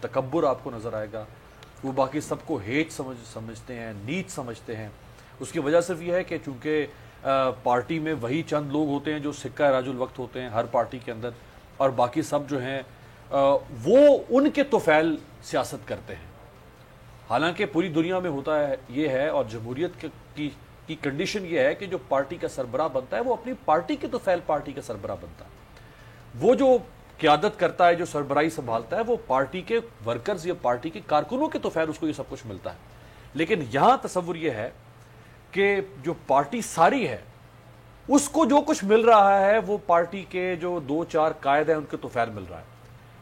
تکبر آپ کو نظر آئے گا. وہ باقی سب کو ہیٹ سمجھتے ہیں, نیچ سمجھتے ہیں. اس کی وجہ صرف یہ ہے کہ چونکہ پارٹی میں وہی چند لوگ ہوتے ہیں جو سکہ راج الوقت ہوتے ہیں ہر پارٹی کے اندر, اور باقی سب جو ہیں وہ ان کے توفیل سیاست کرتے ہیں. حالانکہ پوری دنیا میں ہوتا ہے یہ ہے, اور جمہوریت کی کنڈیشن یہ ہے کہ جو پارٹی کا سربراہ بنتا ہے وہ اپنی پارٹی کے توفیل پارٹی کا سربراہ بنتا ہے. وہ جو قیادت کرتا ہے, جو سربراہی سنبھالتا ہے, وہ پارٹی کے ورکرز یا پارٹی کے کارکنوں کے توفیل اس کو یہ سب کچھ ملتا ہے. لیکن یہاں تصور یہ ہے کہ جو پارٹی ساری ہے اس کو جو کچھ مل رہا ہے وہ پارٹی کے جو 2-4 قائد ہیں ان کے توفیل مل رہا ہے.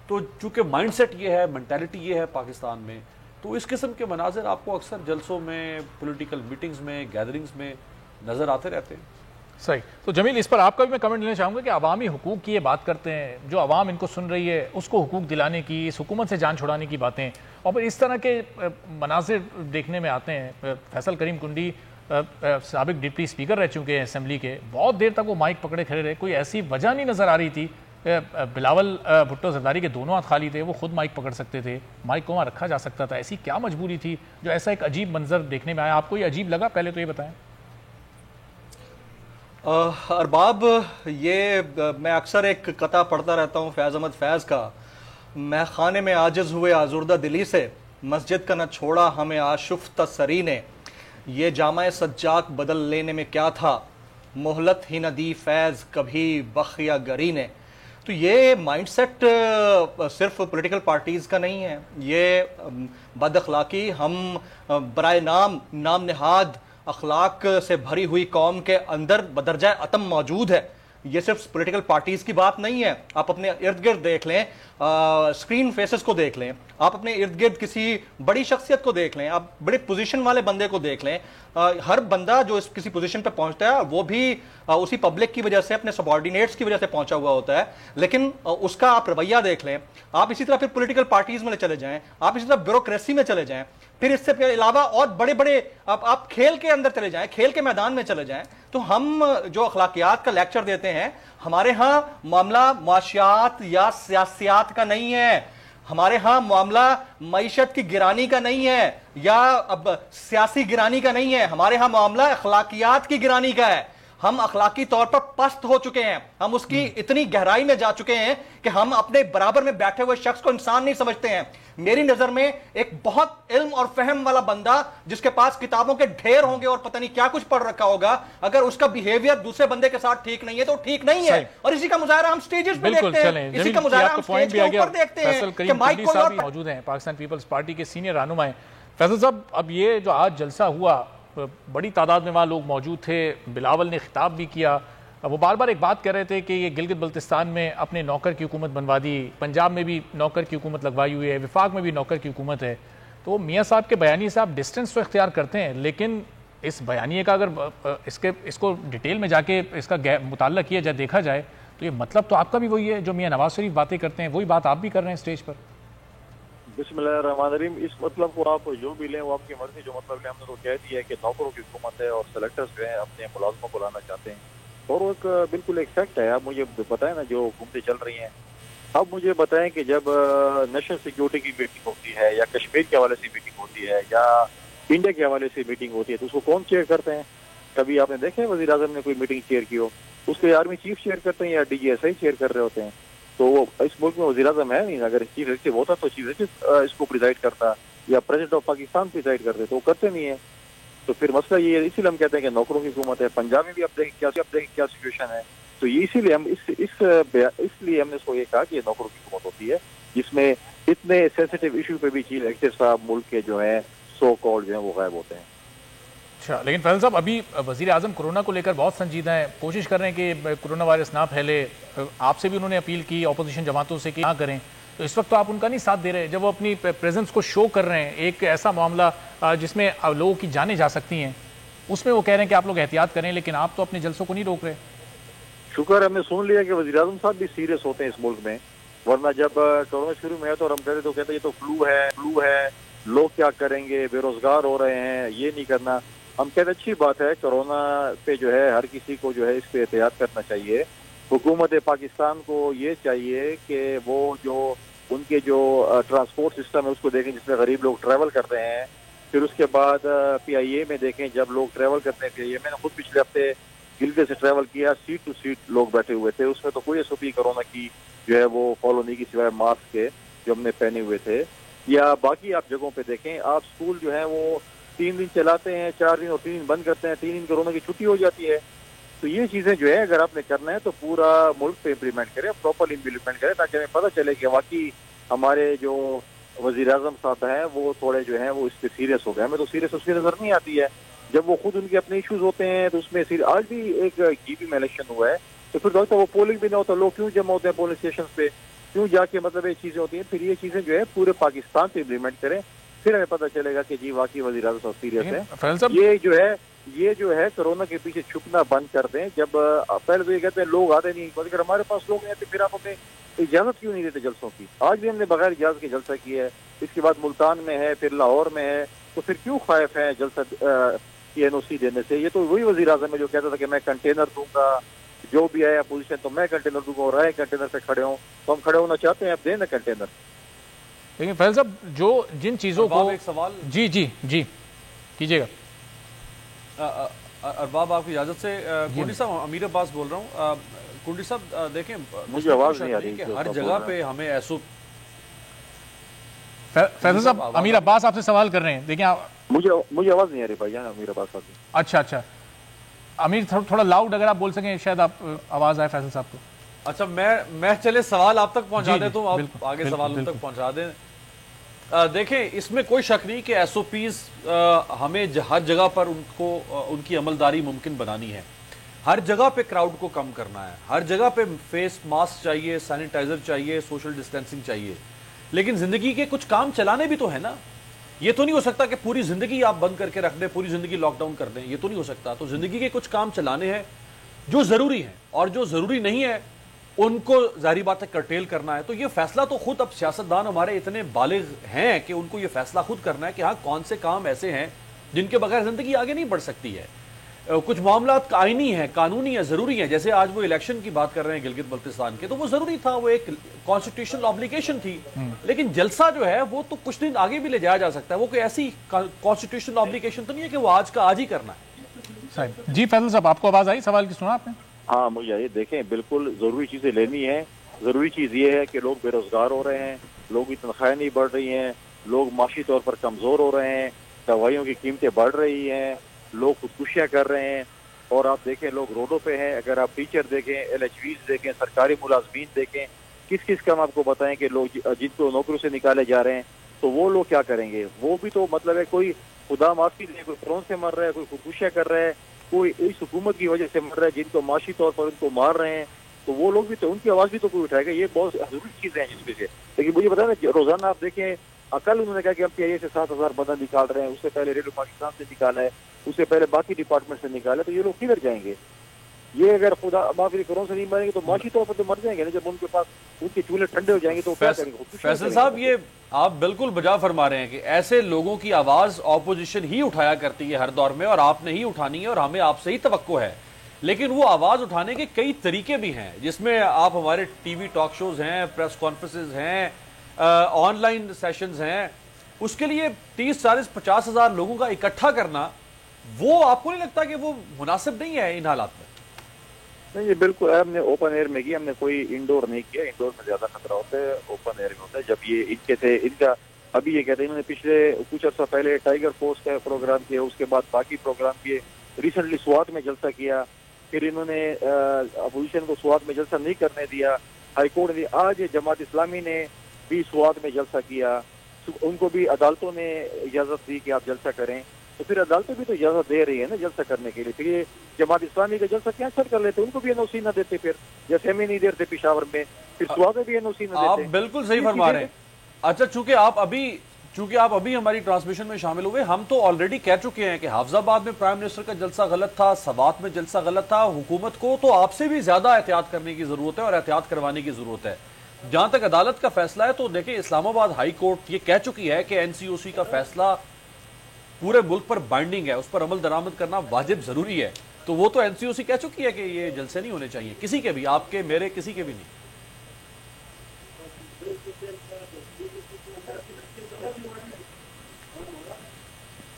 تو چونکہ مائنڈ سیٹ یہ ہے, مینٹیلٹی یہ ہے پاکستان میں, تو اس قسم کے مناظر آپ کو اکثر جلسوں میں, پولیٹیکل میٹنگز میں, گیدرنگز میں نظر آتے رہتے ہیں. صحیح. تو جمیل, اس پر آپ کا بھی میں کمنٹ لینا چاہوں گا کہ عوامی حقوق کی یہ بات کرتے ہیں, جو عوام ان کو سن رہی ہے اس کو حقوق دلانے کی, اس حکومت سے جان چھڑانے کی باتیں, اور پھر اس طرح کے مناظر دیکھنے میں آتے ہیں. فیصل کریم کنڈی سابق ڈپٹی اسپیکر رہ چکے ہیں اسمبلی کے, بہت دیر تک وہ مائک پکڑے کھڑے رہے, کوئی ایسی وجہ نہیں نظر آ رہی تھی. بلاول بھٹو زرداری کے دونوں ہاتھ خالی تھے, وہ خود مائک پکڑ سکتے تھے, مائک کو وہاں رکھا جا سکتا تھا. ایسی کیا مجبوری تھی جو ایسا ایک عجیب منظر دیکھنے میں آیا؟ آپ کو یہ عجیب لگا؟ پہلے تو یہ بتائیں. ارباب, یہ میں اکثر ایک قطعہ پڑھتا رہتا ہوں فیض احمد فیض کا, میں خانے میں عاجز ہوئے آزردہ دلی سے, مسجد کا نہ چھوڑا ہمیں آشفتہ سری نے, یہ جامع سجاق بدل لینے میں کیا تھا, مہلت ہی نہ دی فیض کبھی بخ یا گری نے. تو یہ مائنڈ سیٹ صرف پولیٹیکل پارٹیز کا نہیں ہے, یہ بد اخلاقی ہم برائے نام نہاد اخلاق سے بھری ہوئی قوم کے اندر بدرجہ اتم موجود ہے. یہ صرف پولیٹیکل پارٹیز کی بات نہیں ہے. آپ اپنے ارد گرد دیکھ لیں, اسکرین فیسز کو دیکھ لیں, آپ اپنے ارد گرد کسی بڑی شخصیت کو دیکھ لیں, آپ بڑے پوزیشن والے بندے کو دیکھ لیں. ہر بندہ جو کسی پوزیشن پہ پہنچتا ہے وہ بھی اسی پبلک کی وجہ سے, اپنے سبارڈینیٹس کی وجہ سے پہنچا ہوا ہوتا ہے. لیکن اس کا آپ رویہ دیکھ لیں, آپ اسی طرح پھر پولیٹیکل پارٹیز میں چلے جائیں, آپ اسی طرح بیوروکریسی میں چلے جائیں, پھر اس سے علاوہ اور بڑے بڑے آپ کھیل کے اندر چلے جائیں, کھیل کے میدان میں چلے جائیں, تو ہم جو اخلاقیات کا لیکچر دیتے ہیں, ہمارے ہاں معاملہ معاشیات یا سیاسیات کا نہیں ہے, ہمارے ہاں معاملہ معیشت کی گرانی کا نہیں ہے یا اب سیاسی گرانی کا نہیں ہے, ہمارے ہاں معاملہ اخلاقیات کی گرانی کا ہے. ہم اخلاقی طور پر پست ہو چکے ہیں, ہم اس کی اتنی گہرائی میں جا چکے ہیں کہ ہم اپنے برابر میں بیٹھے ہوئے شخص کو انسان نہیں سمجھتے ہیں. میری نظر میں ایک بہت علم اور فہم والا بندہ جس کے پاس کتابوں کے ڈھیر ہوں گے اور پتہ نہیں کیا کچھ پڑھ رکھا ہوگا, اگر اس کا بیہیویئر دوسرے بندے کے ساتھ ٹھیک نہیں ہے تو ٹھیک نہیں ہے. اور اسی کا مظاہرہ ہم سٹیجز پہ دیکھتے ہیں, اسی کا مظاہرہ ہم سٹیج کے اوپر دیکھتے ہیں کہ مائک کو اور موجود ہیں پاکستان پیپلز پارٹی کے سینئر رہنما ہیں. فیصل صاحب, اب یہ جو آج جلسہ ہوا, بڑی تعداد میں وہاں لوگ موجود تھے, بلاول نے خطاب بھی کیا, وہ بار بار ایک بات کہہ رہے تھے کہ یہ گلگت بلتستان میں اپنے نوکر کی حکومت بنوا دی, پنجاب میں بھی نوکر کی حکومت لگوائی ہوئی ہے, وفاق میں بھی نوکر کی حکومت ہے. تو میاں صاحب کے بیانیے سے آپ ڈسٹنس تو اختیار کرتے ہیں, لیکن اس بیانیے کا اگر اس کو ڈیٹیل میں جا کے اس کا مطالعہ کیا جائے, دیکھا جائے, تو یہ مطلب تو آپ کا بھی وہی ہے جو میاں نواز شریف باتیں کرتے ہیں, وہی بات آپ بھی کر رہے ہیں اسٹیج پر. بسم اللہ الرحمن الرحیم. اس مطلب کو آپ جو بھی لیں وہ آپ کی مرضی, جو مطلب لیں ہم نے تو کہہ دیا ہے کہ نوکروں کی حکومت ہے اور سلیکٹرز جو ہیں اپنے ملازموں کو لانا چاہتے ہیں, اور وہ ایک بالکل ایک فیکٹ ہے. اب مجھے بتائیں نا جو حکومتیں چل رہی ہیں, اب مجھے بتائیں کہ جب نیشنل سیکیورٹی کی میٹنگ ہوتی ہے یا کشمیر کے حوالے سے میٹنگ ہوتی ہے یا انڈیا کے حوالے سے میٹنگ ہوتی ہے تو اس کو کون چیئر کرتے ہیں؟ کبھی آپ نے دیکھا ہے وزیر اعظم نے کوئی میٹنگ چیئر کی ہو؟ اس کو آرمی چیف چیئر کرتے ہیں یا D G S I chair کر رہے ہوتے ہیں. تو وہ اس ملک میں وزیر اعظم ہے نہیں, اگر چیف ایگزیکٹو ہوتا تو چیف ایگزیکٹو اس کو پریزائڈ کرتا یا پریزیڈنٹ آف پاکستان پریزائڈ کرتے, تو وہ کرتے نہیں ہیں. تو پھر مسئلہ یہ ہے, اسی لیے ہم کہتے ہیں کہ نوکروں کی حکومت ہے. پنجاب میں بھی اب دیکھیں کیا سچویشن ہے. تو اسی لیے ہم ہم نے اس کو یہ کہا کہ یہ نوکروں کی حکومت ہوتی ہے جس میں اتنے سینسیٹیو ایشو پہ بھی چیف ایگزیکٹو صاحب ملک کے جو ہیں سو کالڈ جو ہیں وہ غائب ہوتے ہیں. اچھا, لیکن فیصل صاحب ابھی وزیر اعظم کورونا کو لے کر بہت سنجیدہ ہیں, کوشش کر رہے ہیں کہ کورونا وائرس نہ پھیلے. آپ سے بھی انہوں نے اپیل کی اپوزیشن جماعتوں سے کہ نہ کریں, تو اس وقت تو آپ ان کا نہیں ساتھ دے رہے. جب وہ اپنی پریزنس کو شو کر رہے ہیں, ایک ایسا معاملہ جس میں لوگوں کی جانیں جا سکتی ہیں, اس میں وہ کہہ رہے ہیں کہ آپ لوگ احتیاط کریں, لیکن آپ تو اپنے جلسوں کو نہیں روک رہے. شکر ہم نے سن لیا کہ وزیر اعظم صاحب بھی سیریس ہوتے ہیں اس ملک میں, ورنہ جب کورونا شروع میں ہے تو ہم کہتے ہیں یہ تو فلو ہے, لوگ کیا کریں گے, بے روزگار ہو رہے ہیں, یہ نہیں کرنا. ہم کہتے اچھی بات ہے, کورونا پہ جو ہے ہر کسی کو جو ہے اس پہ احتیاط کرنا چاہیے. حکومت پاکستان کو یہ چاہیے کہ وہ جو ان کے جو ٹرانسپورٹ سسٹم ہے اس کو دیکھیں جس میں غریب لوگ ٹریول کر رہے ہیں. پھر اس کے بعد پی آئی اے میں دیکھیں جب لوگ ٹریول کرتے ہیں. پی آئی اے میں نے خود پچھلے ہفتے گلگت سے ٹریول کیا, سیٹ ٹو سیٹ لوگ بیٹھے ہوئے تھے. اس میں تو کوئی SOP کورونا کی جو ہے وہ فالو نہیں کی سوائے ماسک کے جو ہم نے پہنے ہوئے تھے. یا باقی آپ جگہوں پہ دیکھیں, آپ اسکول جو ہے وہ 3 دن چلاتے ہیں, 4 دن اور 3 دن بند کرتے ہیں, 3 دن کورونا کی چھٹی ہو جاتی ہے. تو یہ چیزیں جو ہے اگر آپ نے کرنا ہے تو پورا ملک پہ امپلیمنٹ کریں, پراپر امپلیمنٹ کریں, تاکہ ہمیں پتہ چلے کہ واقعی ہمارے جو وزیر اعظم صاحب ہیں وہ تھوڑے جو ہیں وہ اس پہ سیریس ہو گئے. ہمیں تو سیریس اس کی نظر نہیں آتی ہے. جب وہ خود ان کے اپنے ایشوز ہوتے ہیں تو اس میں آج بھی ایک GB میں الیکشن ہوا ہے تو پھر دوستوں وہ پولنگ بھی نہ ہوتا, لوگ کیوں جمع ہوتے ہیں پولنگ اسٹیشن پہ, کیوں جا کے مطلب یہ چیزیں ہوتی ہیں. پھر یہ چیزیں جو ہے پورے پاکستان پہ امپلیمنٹ کریں, پھر ہمیں پتہ چلے گا کہ جی واقعی وزیر اعظم صاحب سیریس ہے. یہ جو ہے کورونا کے پیچھے چھپنا بند کر دیں. جب پہلے تو یہ کہتے ہیں لوگ آتے نہیں, اگر ہمارے پاس لوگ نہیں آتے پھر آپ ہمیں اجازت کیوں نہیں دیتے جلسوں کی. آج بھی ہم نے بغیر اجازت کے جلسہ کیا ہے, اس کے بعد ملتان میں ہے, پھر لاہور میں ہے, تو پھر کیوں خائف ہیں جلسہ کی NOC دینے سے. یہ تو وہی وزیر اعظم ہے جو کہتا تھا کہ میں کنٹینر دوں گا, جو بھی آیا اپوزیشن تو میں کنٹینر دوں گا, اور آئے کنٹینر سے کھڑے ہوں تو ہم کھڑے ہونا چاہتے ہیں, اب دیں نا کنٹینر. لیکن فیض صاحب جو جن چیزوں کو ایک سوال جی کیجیے گا. ارباب آپ کی اجازت سے کنڈی صاحب, امیر عباس بول رہا ہوں. کنڈی صاحب دیکھیں, مجھے آواز نہیں آ رہی کہ ہر جگہ پہ ہمیں ایسو فیض صاحب امیر عباس آپ سے سوال کر رہے ہیں, دیکھیں مجھے آواز نہیں آ رہی بھائی جان امیر عباس صاحب. اچھا امیر تھوڑا لاؤڈ اگر آپ بول سکیں شاید آپ آواز آئے فیصل صاحب کو. اچھا میں چلے سوال آپ تک پہنچا دیں تو آپ آگے سوال ان تک پہنچا دیں. دیکھیں اس میں کوئی شک نہیں کہ SOPs ہمیں ہر جگہ پر ان کی عملداری ممکن بنانی ہے. ہر جگہ پہ کراؤڈ کو کم کرنا ہے, ہر جگہ پہ فیس ماسک چاہیے, سینیٹائزر چاہیے, سوشل ڈسٹینسنگ چاہیے. لیکن زندگی کے کچھ کام چلانے بھی تو ہے نا. یہ تو نہیں ہو سکتا کہ پوری زندگی آپ بند کر کے رکھ دیں, پوری زندگی لاک ڈاؤن کر دیں, یہ تو نہیں ہو سکتا. تو زندگی کے کچھ کام چلانے ہیں جو ضروری ہیں, اور جو ضروری نہیں ہے ان کو ظاہری بات ہے کرٹیل کرنا ہے. تو یہ فیصلہ تو خود اب سیاستدان ہمارے اتنے بالغ ہیں کہ ان کو یہ فیصلہ خود کرنا ہے کہ ہاں کون سے کام ایسے ہیں جن کے بغیر زندگی آگے نہیں بڑھ سکتی ہے. کچھ معاملات آئینی ہیں, قانونی ہیں, ضروری ہیں. جیسے آج وہ الیکشن کی بات کر رہے ہیں گلگت بلتستان کے, تو وہ ضروری تھا, وہ ایک کانسٹیٹیوشنل آبلیگیشن تھی. لیکن جلسہ جو ہے وہ تو کچھ دن آگے بھی لے جایا جا سکتا ہے. وہ کوئی ایسی کانسٹیٹیوشنل آبلیگیشن تو نہیں ہے کہ وہ آج کا آج ہی کرنا ہے. جی فیصل صاحب آپ کو آواز آئی, سوال کی سنا آپ نے؟ ہاں مجھے یہ دیکھیں بالکل ضروری چیزیں لینی ہیں. ضروری چیز یہ ہے کہ لوگ بے روزگار ہو رہے ہیں, لوگوں کی تنخواہیں نہیں بڑھ رہی ہیں, لوگ معاشی طور پر کمزور ہو رہے ہیں, دوائیوں کی قیمتیں بڑھ رہی ہیں, لوگ خودکشیاں کر رہے ہیں. اور آپ دیکھیں لوگ روڈوں پہ ہیں. اگر آپ ٹیچر دیکھیں, LHVs دیکھیں, سرکاری ملازمین دیکھیں, کس کا آپ کو بتائیں کہ لوگ جن کو نوکریوں سے نکالے جا رہے ہیں تو وہ لوگ کیا کریں گے. وہ بھی تو مطلب ہے کوئی خدا معافی دے, کوئی کرون سے مر رہا ہے, کوئی خودکشیاں کر رہا ہے, کوئی اس حکومت کی وجہ سے مر رہا ہے, جن کو معاشی طور پر ان کو مار رہے ہیں. تو وہ لوگ بھی تو ان کی آواز بھی تو کوئی اٹھائے گا. یہ بہت ضروری چیزیں ہیں جس میں سے. لیکن مجھے بتائیں نا روزانہ آپ دیکھیں, کل انہوں نے کہا کہ ہم PIA سے 7,000 بندہ نکال رہے ہیں, اس سے پہلے ریڈیو پاکستان سے نکالا ہے, اس سے پہلے باقی ڈپارٹمنٹ سے نکالا. تو یہ لوگ کدھر جائیں گے؟ یہ اگر خدا معافی کروں سے نہیں مریں گے تو معاشی طور پر تو مر جائیں گے نا. جب ان کے پاس ان کے چولہے ٹھنڈے ہو جائیں گے تو کیا کریں گے؟ فیصل صاحب یہ آپ بالکل بجا فرما رہے ہیں کہ ایسے لوگوں کی آواز اپوزیشن ہی اٹھایا کرتی ہے ہر دور میں, اور آپ نے ہی اٹھانی ہے, اور ہمیں آپ سے ہی توقع ہے. لیکن وہ آواز اٹھانے کے کئی طریقے بھی ہیں, جس میں آپ ہمارے TV ٹاک شوز ہیں, پریس کانفرنسز ہیں, آن لائن سیشنز ہیں. اس کے لیے 30, 40, 50 ہزار لوگوں کا اکٹھا کرنا, وہ آپ کو نہیں لگتا کہ وہ مناسب نہیں ہے ان حالات میں؟ نہیں, یہ بالکل ہم نے اوپن ایئر میں کیا, ہم نے کوئی انڈور نہیں کیا. انڈور میں زیادہ خطرہ ہوتا ہے, اوپن ایئر میں ہوتا ہے. جب یہ ان کے تھے, ان کا ابھی یہ کہتے ہیں انہوں نے پچھلے کچھ عرصہ پہلے ٹائیگر فورس کا پروگرام کیا, اس کے بعد باقی پروگرام کیے, ریسنٹلی سوات میں جلسہ کیا, پھر انہوں نے اپوزیشن کو سوات میں جلسہ نہیں کرنے دیا, ہائی کورٹ نے. آج جماعت اسلامی نے بھی سوات میں جلسہ کیا, ان کو بھی عدالتوں نے اجازت دی کہ آپ جلسہ کریں. تو پھر عدالتیں بھی تو اجازت دے رہی ہے نا جلسہ کرنے کے لیے. پھر یہ جماعت اسلامی کا جلسہ کینسل کر لیتے, ان کو بھی NOC نہ دیتے. پھر جیسے ہمیں نہیں دیتے پشاور میں, پھر سوات میں بھی NOC نہ دیتے. آپ بالکل صحیح فرما رہے ہیں. اچھا, چونکہ آپ ابھی ہماری ٹرانسمیشن میں شامل ہوئے, ہم تو آلریڈی کہہ چکے ہیں کہ حافظ آباد میں پرائم منسٹر کا جلسہ غلط تھا, سوات میں جلسہ غلط تھا. حکومت کو تو آپ سے بھی زیادہ احتیاط کرنے کی ضرورت ہے اور احتیاط کروانے کی ضرورت ہے. جہاں تک عدالت کا فیصلہ ہے تو دیکھیں, اسلام آباد ہائی کورٹ یہ کہہ چکی ہے کہ NCOC کا فیصلہ پورے ملک پر بائنڈنگ ہے, اس پر عمل درآمد کرنا واجب ضروری ہے. تو وہ تو NCOC کہہ چکی ہے کہ یہ جلسے نہیں ہونے چاہیے, کسی کے بھی, آپ کے, میرے, کسی کے بھی نہیں.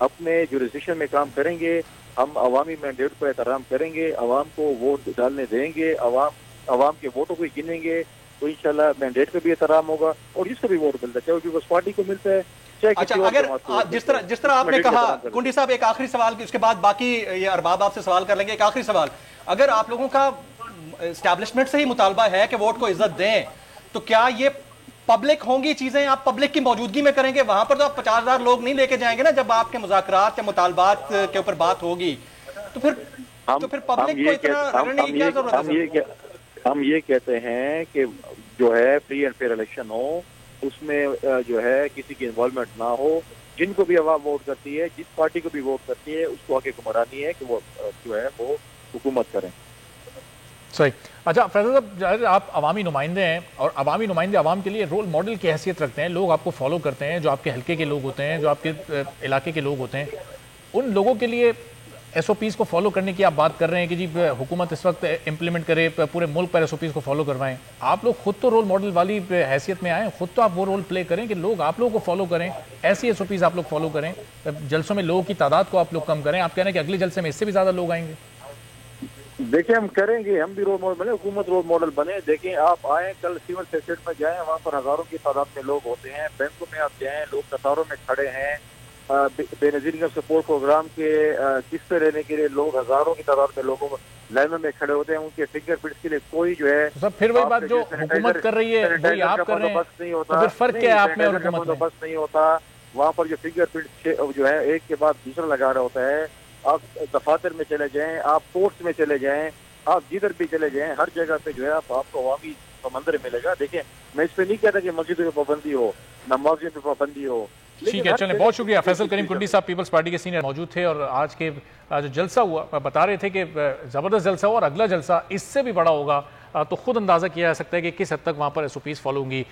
اپنے جورسڈکشن میں کام کریں گے، ہم عوامی مینڈیٹ پر احترام کریں گے، عوام کو ووٹ ڈالنے دیں گے، عوام کے ووٹوں کو گنیں گے، تو انشاءاللہ مینڈیٹ پہ بھی احترام ہوگا، اور جس کو بھی ووٹ ملتا ہے چاہے وہ پیپلز پارٹی کو ملتا ہے چاہے اچھا، کسی اور اگر جماعت کو جس طرح آپ نے کہا کنڈی صاحب، ایک آخری سوال، اس کے بعد باقی یہ ارباب آپ سے سوال کر لیں گے. ایک آخری سوال، اگر آپ لوگوں کا اسٹیبلشمنٹ سے ہی مطالبہ ہے کہ ووٹ کو عزت دیں، تو کیا یہ پبلک ہوں گی چیزیں، آپ پبلک کی موجودگی میں کریں گے؟ وہاں پر تو آپ 50,000 لوگ نہیں لے کے جائیں گے نا، جب آپ کے مذاکرات یا مطالبات کے اوپر بات ہوگی، تو پھر پبلک کو اتنا رگڑنے کی کیا ضرورت ہے؟ ہم یہ کہتے ہیں کہ جو ہے فری اینڈ فیئر الیکشن ہو، اس میں جو ہے کسی کی انوالومنٹ نہ ہو، جن کو بھی عوام ووٹ کرتی ہے، جس پارٹی کو بھی ووٹ کرتی ہے، اس کو آگے گمرانی ہے کہ وہ جو ہے وہ حکومت کریں. صحیح. اچھا فیصل صاحب، آپ عوامی نمائندے ہیں اور عوامی نمائندے عوام کے لیے رول ماڈل کی حیثیت رکھتے ہیں، لوگ آپ کو فالو کرتے ہیں، جو آپ کے حلقے کے لوگ ہوتے ہیں، جو آپ کے علاقے کے لوگ ہوتے ہیں، ان لوگوں کے لیے ایس او پیز کو فالو کرنے کی آپ بات کر رہے ہیں کہ جی حکومت اس وقت امپلیمنٹ کرے، پورے ملک پر ایس او پیز کو فالو کروائیں. آپ لوگ خود تو رول ماڈل والی حیثیت میں آئیں، خود تو آپ وہ رول پلے کریں کہ لوگ آپ لوگوں کو فالو کریں، ایسی ایس او پیز آپ لوگ فالو کریں، جلسوں میں لوگوں کی تعداد کو آپ لوگ کم کریں. آپ کہہ رہے ہیں کہ اگلے جلسے میں اس سے بھی زیادہ لوگ آئیں گے. دیکھیں ہم کریں گے، ہم بھی رول ماڈل بنے، حکومت رول ماڈل بنے. دیکھیں آپ آئیں، کل سول سیکرٹ میں جائیں، وہاں پر ہزاروں کی تعداد میں لوگ ہوتے ہیں، بینکوں میں آپ جائیں، لوگ قطاروں میں کھڑے ہیں، بے نظیر انکم سپورٹ پروگرام کے قسطیں لینے کے لیے لوگ ہزاروں کی تعداد میں لوگوں لائنوں میں کھڑے ہوتے ہیں، ان کے فنگر پرنٹس کے لیے کوئی جو ہے سب پھر وہی بات جو حکومت کر رہی ہے وہی آپ کر رہیں، تو پھر فرق کیا ہے آپ میں اور حکومت میں؟ بس نہیں ہوتا وہاں پر جو فنگر پرنٹ جو ہے ایک کے بعد دوسرا لگا رہا ہوتا ہے. آپ دفاتر میں چلے جائیں، آپ کورٹس میں چلے جائیں، آپ جدھر بھی چلے جائیں، ہر جگہ پہ جو ہے آپ کو عوامی سمندر ملے گا. دیکھیں میں اس پہ نہیں کہتا کہ مسجدوں پہ پابندی ہو، نمازوں پہ پابندی ہو. ٹھیک ہے، چلیں، بہت شکریہ. فیصل کریم کنڈی صاحب پیپلز پارٹی کے سینئر موجود تھے، اور آج کے جو جلسہ ہوا بتا رہے تھے کہ زبردست جلسہ ہوا، اور اگلا جلسہ اس سے بھی بڑا ہوگا، تو خود اندازہ کیا جا سکتا ہے کہ کس حد تک وہاں پر ایس او پیز فالو ہوں گی.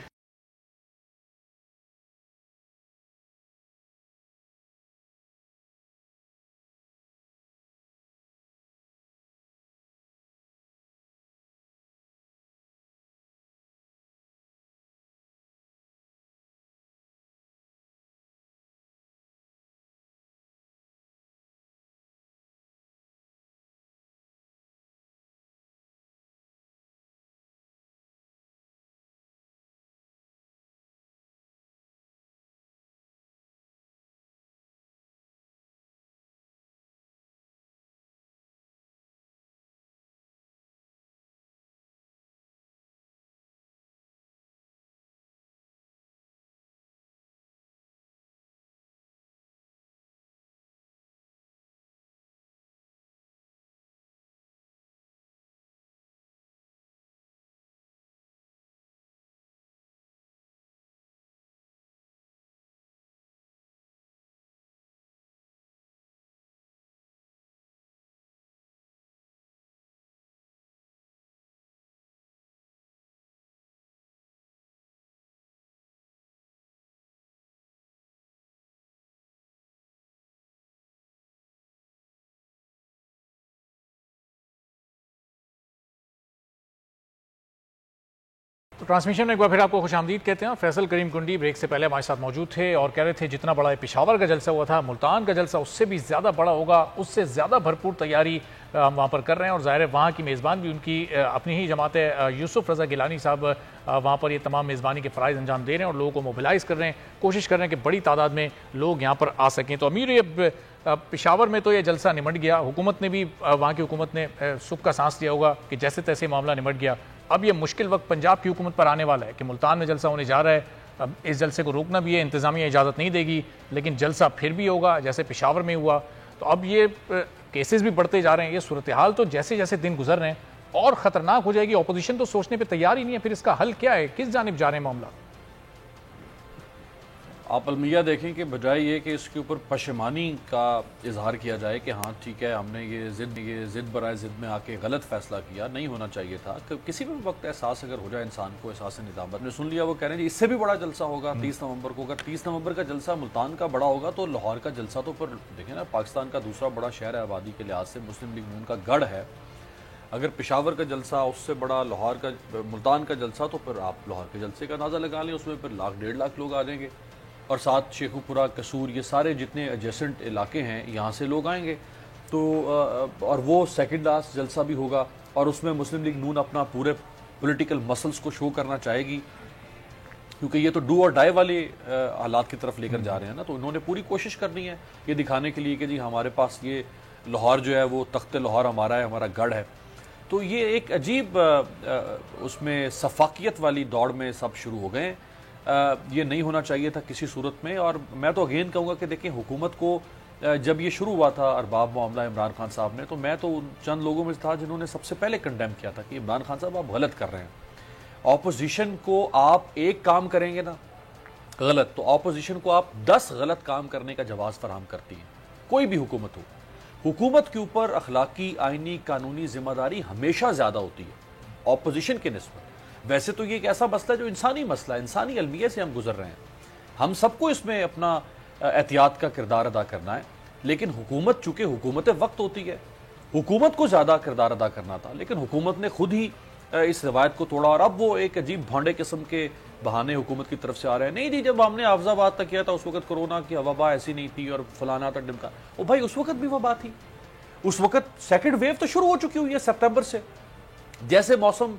تو ٹرانسمیشن میں ایک بار پھر آپ کو خوش آمدید کہتے ہیں. فیصل کریم کنڈی بریک سے پہلے ہمارے ساتھ موجود تھے اور کہہ رہے تھے جتنا بڑا پشاور کا جلسہ ہوا تھا، ملتان کا جلسہ اس سے بھی زیادہ بڑا ہوگا، اس سے زیادہ بھرپور تیاری ہم وہاں پر کر رہے ہیں، اور ظاہر ہے وہاں کی میزبان بھی ان کی اپنی ہی جماعت ہے. یوسف رضا گیلانی صاحب وہاں پر یہ تمام میزبانی کے فرائض انجام دے رہے ہیں اور لوگوں کو موبلائز کر رہے ہیں، کوشش کر رہے ہیں کہ بڑی تعداد میں لوگ یہاں پر آ سکیں. تو امیر یہ پشاور میں تو یہ جلسہ نمٹ گیا، حکومت نے بھی، وہاں کی حکومت نے سکھ کا سانس لیا ہوگا کہ جیسے تیسے معاملہ نمٹ گیا. اب یہ مشکل وقت پنجاب کی حکومت پر آنے والا ہے کہ ملتان میں جلسہ ہونے جا رہا ہے. اب اس جلسے کو روکنا بھی ہے، انتظامیہ اجازت نہیں دے گی، لیکن جلسہ پھر بھی ہوگا جیسے پشاور میں ہوا. تو اب یہ کیسز بھی بڑھتے جا رہے ہیں، یہ صورتحال تو جیسے جیسے دن گزر رہے ہیں اور خطرناک ہو جائے گی. اپوزیشن تو سوچنے پہ تیار ہی نہیں ہے پھر اس کا حل کیا ہے، کس جانب جا رہے ہیں معاملات. آپ المیہ دیکھیں کہ بجائے یہ کہ اس کے اوپر پشیمانی کا اظہار کیا جائے کہ ہاں ٹھیک ہے ہم نے یہ ضد برائے ضد میں آ کے غلط فیصلہ کیا، نہیں ہونا چاہیے تھا. کسی بھی وقت احساس اگر ہو جائے انسان کو، احساس ندامت نے سن لیا، وہ کہہ رہے ہیں جی اس سے بھی بڑا جلسہ ہوگا 30 نومبر کو. اگر 30 نومبر کا جلسہ ملتان کا بڑا ہوگا تو لاہور کا جلسہ تو پھر دیکھیں نا، پاکستان کا دوسرا بڑا شہر ہے آبادی کے لحاظ سے، مسلم لیگ نون کا گڑھ ہے. اگر پشاور کا جلسہ اس سے بڑا لاہور کا، ملتان کا جلسہ، تو پھر آپ لاہور کے جلسے کا اندازہ لگا لیں، اس میں پھر 1.5 لاکھ لوگ آ جائیں گے. اور ساتھ شیخوپورہ، قصور، یہ سارے جتنے ایڈجسٹنٹ علاقے ہیں یہاں سے لوگ آئیں گے. تو اور وہ سیکنڈ لاسٹ جلسہ بھی ہوگا اور اس میں مسلم لیگ نون اپنا پورے پولیٹیکل مسلز کو شو کرنا چاہے گی، کیونکہ یہ تو ڈو اور ڈائی والے حالات کی طرف لے کر جا رہے ہیں نا. تو انہوں نے پوری کوشش کرنی ہے یہ دکھانے کے لیے کہ جی ہمارے پاس یہ لاہور جو ہے وہ تخت لاہور ہمارا ہے، ہمارا گڑھ ہے. تو یہ ایک عجیب اس میں صفاقیت والی دوڑ میں سب شروع ہو گئے. یہ نہیں ہونا چاہیے تھا کسی صورت میں. اور میں تو اگین کہوں گا کہ دیکھیں حکومت کو جب یہ شروع ہوا تھا ارباب معاملہ عمران خان صاحب نے، تو میں تو چند لوگوں میں تھا جنہوں نے سب سے پہلے کنڈیم کیا تھا کہ عمران خان صاحب آپ غلط کر رہے ہیں. اپوزیشن کو آپ ایک کام کریں گے نا غلط، تو اپوزیشن کو آپ 10 غلط کام کرنے کا جواز فراہم کرتی ہیں. کوئی بھی حکومت ہو، حکومت کے اوپر اخلاقی، آئینی، قانونی ذمہ داری ہمیشہ زیادہ ہوتی ہے اپوزیشن کے نسبت. ویسے تو یہ ایک ایسا مسئلہ ہے جو انسانی مسئلہ ہے، انسانی المیہ سے ہم گزر رہے ہیں، ہم سب کو اس میں اپنا احتیاط کا کردار ادا کرنا ہے. لیکن حکومت چونکہ حکومت وقت ہوتی ہے، حکومت کو زیادہ کردار ادا کرنا تھا، لیکن حکومت نے خود ہی اس روایت کو توڑا. اور اب وہ ایک عجیب بھونڈے قسم کے بہانے حکومت کی طرف سے آ رہے ہیں. نہیں جی جب ہم نے حافظ آباد تک کیا تھا اس وقت کورونا کی وبا ایسی نہیں تھی اور فلانا تھا ڈمکا. او بھائی اس وقت بھی وبا تھی، اس وقت سیکنڈ ویو تو شروع ہو چکی ہوئی ہے سپٹمبر سے. جیسے موسم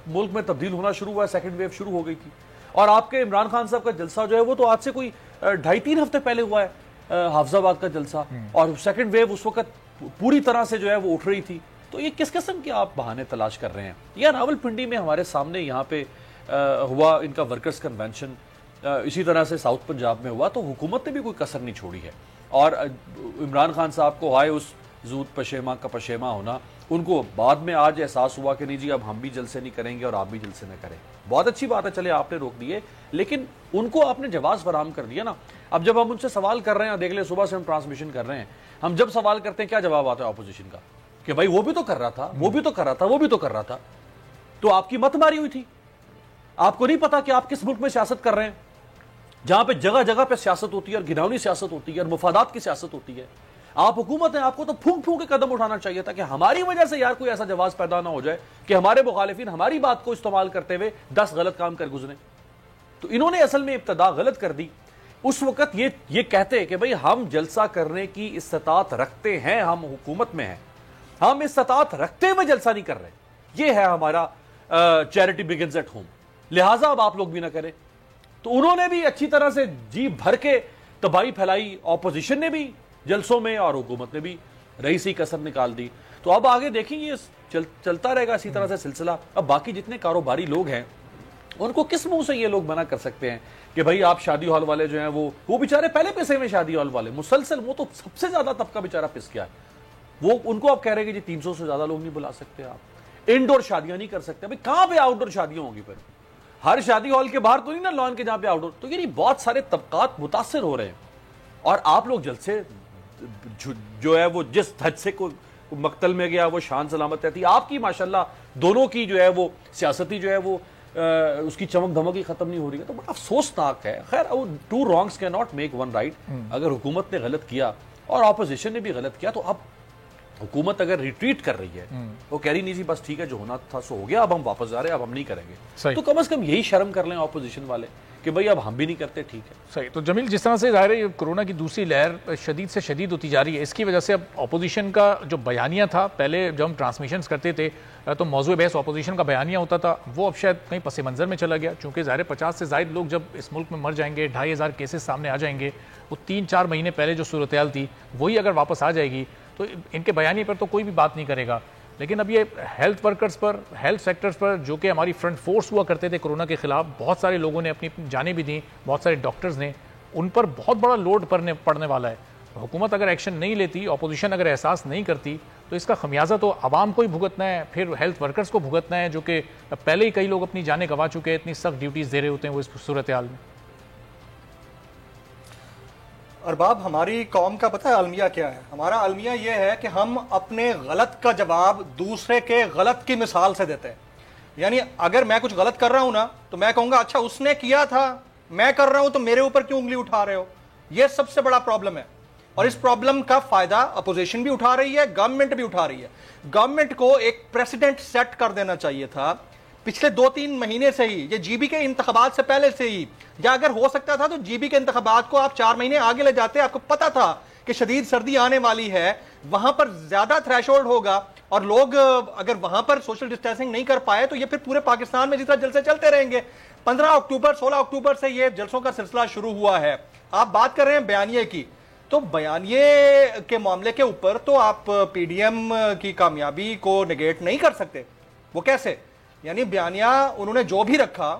ملک میں تبدیل ہونا شروع ہوا ہے سیکنڈ ویو شروع ہو گئی تھی. اور آپ کے عمران خان صاحب کا جلسہ جو ہے وہ تو آج سے کوئی 2.5-3 ہفتے پہلے ہوا ہے حافظ آباد کا جلسہ، اور سیکنڈ ویو اس وقت پوری طرح سے جو ہے وہ اٹھ رہی تھی. تو یہ کس قسم کے آپ بہانے تلاش کر رہے ہیں؟ یا راولپنڈی میں ہمارے سامنے یہاں پہ ہوا ان کا ورکرز کنونشن، اسی طرح سے ساؤتھ پنجاب میں ہوا، تو حکومت نے بھی کوئی کسر نہیں چھوڑی ہے. اور عمران خان صاحب کو آئے اس زود پشیماں کا پشیماں ہونا، ان کو بعد میں آج احساس ہوا کہ نہیں جی اب ہم بھی جلسے نہیں کریں گے اور آپ بھی جلسے نہ کریں. بہت اچھی بات ہے، چلے آپ نے روک دیے، لیکن ان کو آپ نے جواز فراہم کر دیا نا. اب جب ہم ان سے سوال کر رہے ہیں، دیکھ لیں صبح سے ہم ٹرانسمیشن کر رہے ہیں، ہم جب سوال کرتے ہیں کیا جواب آتا ہے اپوزیشن کا کہ بھائی وہ بھی تو کر رہا تھا، وہ بھی تو کر رہا تھا، وہ بھی تو کر رہا تھا. تو آپ کی مت ماری ہوئی تھی، آپ کو نہیں پتا کہ آپ کس ملک میں سیاست کر رہے ہیں جہاں پہ جگہ جگہ پہ سیاست ہوتی ہے اور گھناؤنی سیاست ہوتی ہے اور مفادات کی سیاست ہوتی ہے. آپ حکومت ہیں، آپ کو تو پھونک پھونک کے قدم اٹھانا چاہیے تھا کہ ہماری وجہ سے یار کوئی ایسا جواز پیدا نہ ہو جائے کہ ہمارے مخالفین ہماری بات کو استعمال کرتے ہوئے 10 غلط کام کر گزریں. تو انہوں نے اصل میں ابتدا غلط کر دی. اس وقت یہ کہتے کہ بھئی ہم جلسہ کرنے کی استطاعت رکھتے ہیں، ہم حکومت میں ہیں، ہم استطاعت رکھتے ہوئے جلسہ نہیں کر رہے، یہ ہے ہمارا چیریٹی بگنز ایٹ ہوم، لہٰذا اب آپ لوگ بھی نہ کریں. تو انہوں نے بھی اچھی طرح سے جی بھر کے تباہی پھیلائی، اپوزیشن نے بھی جلسوں میں اور حکومت نے بھی رئیسی کسر نکال دی. تو اب آگے دیکھیں یہ چلتا رہے گا اسی طرح سے سلسلہ. اب باقی جتنے کاروباری لوگ ہیں ان کو کس منہ سے یہ لوگ منع کر سکتے ہیں کہ بھائی آپ شادی ہال والے جو ہیں وہ بیچارے پہلے پیسے میں شادی ہال والے مسلسل، وہ تو سب سے زیادہ طبقہ بیچارہ پس گیا ہے. وہ ان کو آپ کہہ رہے ہیں کہ جی 300 سے زیادہ لوگ نہیں بلا سکتے، آپ انڈور شادیاں نہیں کر سکتے. بھائی کہاں پہ آؤٹ ڈور شادیاں ہوں گی؟ پھر ہر شادی ہال کے باہر تو نہیں نا لان کے جہاں پہ آؤٹ ڈور. تو یعنی بہت سارے طبقات متاثر ہو رہے ہیں. اور آپ لوگ جلسے جو ہے وہ جس دھج سے کو مقتل میں گیا وہ شان سلامت رہتی. آپ کی ماشاءاللہ دونوں کی جو ہے وہ سیاستی جو ہے وہ اس کی چمک دھمک ہی ختم نہیں ہو رہی ہے. تو بڑا افسوسناک ہے. خیر two wrongs can not make one right. اگر حکومت نے غلط کیا اور اپوزیشن نے بھی غلط کیا تو اب حکومت اگر ریٹریٹ کر رہی ہے، وہ کہہ رہی نہیں جی بس ٹھیک ہے جو ہونا تھا سو ہو گیا، اب ہم واپس جا رہے ہیں، اب ہم نہیں کریں گے. تو کم از کم یہی شرم کر لیں اپوزیشن والے کہ بھئی اب ہم بھی نہیں کرتے. ٹھیک ہے صحیح. تو جمیل جس طرح سے ظاہر ہے کورونا کی دوسری لہر شدید سے شدید ہوتی جا رہی ہے، اس کی وجہ سے اب اپوزیشن کا جو بیانیہ تھا، پہلے جب ہم ٹرانسمیشنز کرتے تھے تو موضوع بحث اپوزیشن کا بیانیہ ہوتا تھا، وہ اب شاید کہیں پس منظر میں چلا گیا. چونکہ ظاہر 50 سے زائد لوگ جب اس ملک میں مر جائیں گے، 2500 کیسز سامنے آ جائیں گے، وہ 3-4 مہینے پہلے جو صورتحال تھی وہی اگر واپس آ جائے گی تو ان کے بیانیے پر تو کوئی بھی بات نہیں کرے گا. لیکن اب یہ ہیلتھ ورکرز پر، ہیلتھ سیکٹرز پر جو کہ ہماری فرنٹ فورس ہوا کرتے تھے کورونا کے خلاف، بہت سارے لوگوں نے اپنی جانیں بھی دیں، بہت سارے ڈاکٹرز نے، ان پر بہت بڑا لوڈ پڑنے والا ہے. حکومت اگر ایکشن نہیں لیتی، اپوزیشن اگر احساس نہیں کرتی تو اس کا خمیازہ تو عوام کو ہی بھگتنا ہے، پھر ہیلتھ ورکرز کو بھگتنا ہے، جو کہ پہلے ہی کئی لوگ اپنی جانیں گنوا چکے ہیں، اتنی سخت ڈیوٹیز دے رہے ہوتے ہیں وہ اس صورتحال میں. ارباب ہماری قوم کا پتہ ہے المیہ کیا ہے؟ ہمارا المیہ یہ ہے کہ ہم اپنے غلط کا جواب دوسرے کے غلط کی مثال سے دیتے ہیں. یعنی اگر میں کچھ غلط کر رہا ہوں نا تو میں کہوں گا اچھا اس نے کیا تھا، میں کر رہا ہوں تو میرے اوپر کیوں انگلی اٹھا رہے ہو. یہ سب سے بڑا پرابلم ہے، اور اس پرابلم کا فائدہ اپوزیشن بھی اٹھا رہی ہے، گورنمنٹ بھی اٹھا رہی ہے. گورنمنٹ کو ایک پریسیڈنٹ سیٹ کر دینا چاہیے تھا پچھلے 2-3 مہینے سے ہی, یہ جی بی کے انتخابات سے پہلے سے ہی, یا اگر ہو سکتا تھا تو جی بی کے انتخابات کو آپ 4 مہینے آگے لے جاتے. آپ کو پتا تھا کہ شدید سردی آنے والی ہے, وہاں پر زیادہ تھریش ہولڈ ہوگا, اور لوگ اگر وہاں پر سوشل ڈسٹینسنگ نہیں کر پائے تو یہ پھر پورے پاکستان میں جس طرح جلسے چلتے رہیں گے. 15 اکتوبر 16 اکتوبر سے یہ جلسوں کا سلسلہ شروع ہوا ہے. آپ بات کر رہے ہیں بیانیے کی, تو بیانیے کے معاملے کے اوپر تو آپ پی ڈی ایم کی کامیابی کو نگیٹ نہیں کر سکتے. وہ کیسے؟ یعنی بیانیہ انہوں نے جو بھی رکھا